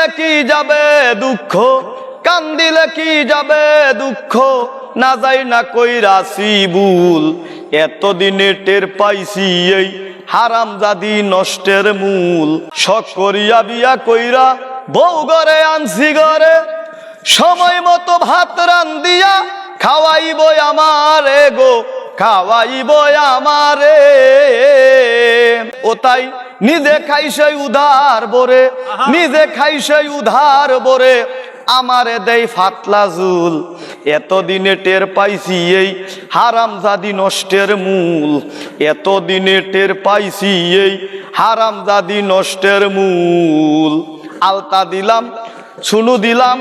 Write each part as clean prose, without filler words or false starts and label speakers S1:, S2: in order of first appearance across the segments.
S1: কান্দিলে কি যাবে দুঃখ, কান্দিলে কি যাবে দুঃখ, না যাই না কইরাছি ভুল। এতদিনে টের পাইছি এই হারামজাদি নষ্টের মূল। শখ করিয়া বিয়া কইরা বউ ঘরে আনছি ঘরে, সময় মতো ভাত রান্দিয়া খাওয়াইব আমারে গো, খাওয়াইব আমারে। ও তাই নিজে খাইছে উধার বরে, নিজে খাইছে উধার বরে, আমারে দেই ফাতলা জুল। এতদিনে টের পাইছি এই হারামজাদি নষ্টের মূল, এতদিনে টের পাইছি এই হারামজাদি নষ্টের মূল। আলতা দিলাম, ছুনু দিলাম,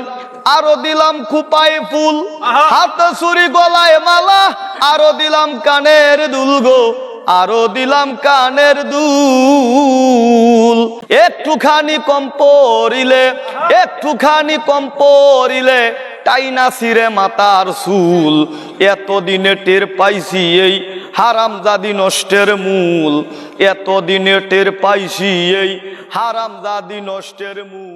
S1: আরো দিলাম খুপায় ফুল, হাতে চুরি গলায় মালা, আরো দিলাম কানের দুল গো, আরো দিলাম কানের দুল। একটুখানি কম পড়িলে, একটুখানি কম পড়িলে টাইনা ছিঁড়ে মাথার চুল। এতদিনে টের পাইছি এই হারামজাদি নষ্টের মূল, এতদিনে টের পাইছি এই হারামজাদি নষ্টের মূল।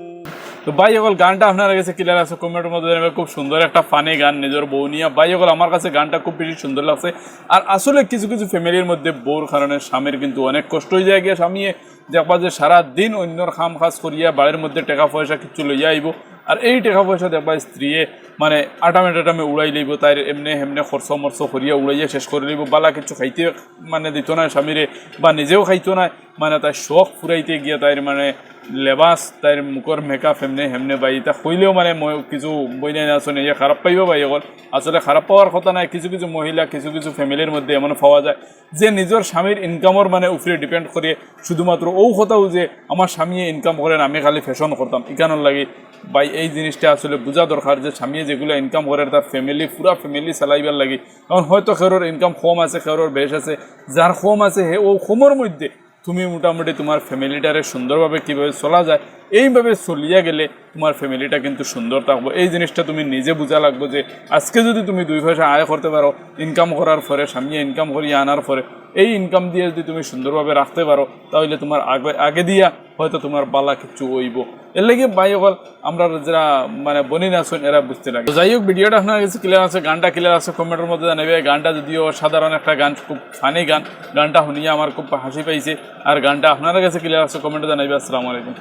S2: তো ভাই সকল গানটা আপনার কাছে ক্লিয়ার আছে কমেন্টের মধ্যে জানাবেন। খুব সুন্দর একটা ফানি গান, নিজের বউ নিয়ে। ভাই সকল আমার কাছে গানটা খুব বেশি সুন্দর লাগছে। আর আসলে কিছু কিছু ফ্যামিলির মধ্যে বউর কারণে স্বামীর কিন্তু অনেক কষ্ট হয়ে যায় গিয়ে। স্বামী দেখবা যে সারাদিন অন্যর খাম খাস করিয়া বাড়ির মধ্যে টাকা পয়সা কিছু লইয়া আইব, আর এই টাকা পয়সা দেখবা স্ত্রীয়ে মানে আটামে টাটামে উড়াই লইব, তাই এমনি হেমনে খরচ মরচ করিয়া উড়াইয়া শেষ করে লইব। বালা কিছু খাইতে মানে দিত না স্বামীরে, বা নিজেও খাইতো না, মানে তাই শখ ফুরাইতে গিয়া তাইর মানে লেবাস, তাইর মুখর মেকআপ হেমনে হেমনে বাই তা হইলেও মানে কিছু বই নাই আসনে ইয়ে খারাপ পাইব ভাই সকল। আসলে খারাপ পাওয়ার কথা নাই, কিছু কিছু মহিলা কিছু কিছু ফ্যামিলির মধ্যে এমন পাওয়া যায় যে নিজের স্বামীর ইনকামর মানে উপরে ডিপেন্ড করে শুধুমাত্র ও কথাও যে আমার স্বামী ইনকাম করেন আমি খালি ফ্যাশন করতাম ইকানোর লাগে। ভাই এই জিনিসটা আসলে বোঝা দরকার যে স্বামী যেগুলো ইনকাম করে তার ফ্যামিলি পুরা ফ্যামিলি চালাইবার লাগে। কারণ হয়তো খেরোর ইনকাম কম আছে, খেরোর বেশ আছে, যার কম আছে হে ও কমর মধ্যে তুমি মোটামুটি তোমার ফ্যামিলিটারে সুন্দরভাবে কীভাবে চলা যায় এইভাবে চলিয়া গেলে তোমার ফ্যামিলিটা কিন্তু সুন্দর থাকবো। এই জিনিসটা তুমি নিজে বোঝা লাগবে যে আজকে যদি তুমি 2 পয়সা আয় করতে পারো ইনকাম করার পরে, স্বামী ইনকাম করিয়ে আনার পরে, এই ইনকাম দিয়ে যদি তুমি সুন্দরভাবে রাখতে পারো তাহলে তোমার আগে দিয়া হয়তো তোমার বালা কিছু হইব। এর লাগে ভাই সকল আমরা যারা মানে বনিন আছেন এরা বুঝতে লাগে। যাই হোক ভিডিওটা আপনার কাছে ক্লিয়ার আছে, গানটা ক্লিয়ার আছে কমেন্টের মধ্যে জানাবে। গানটা যদিও সাধারণ একটা গান, খুব ফানি গান, গানটা শুনিয়ে আমার খুব হাসি পাইছে। আর গানটা আপনার কাছে ক্লিয়ার আছে কমেন্টে জানাবে। আসসালামু আলাইকুম।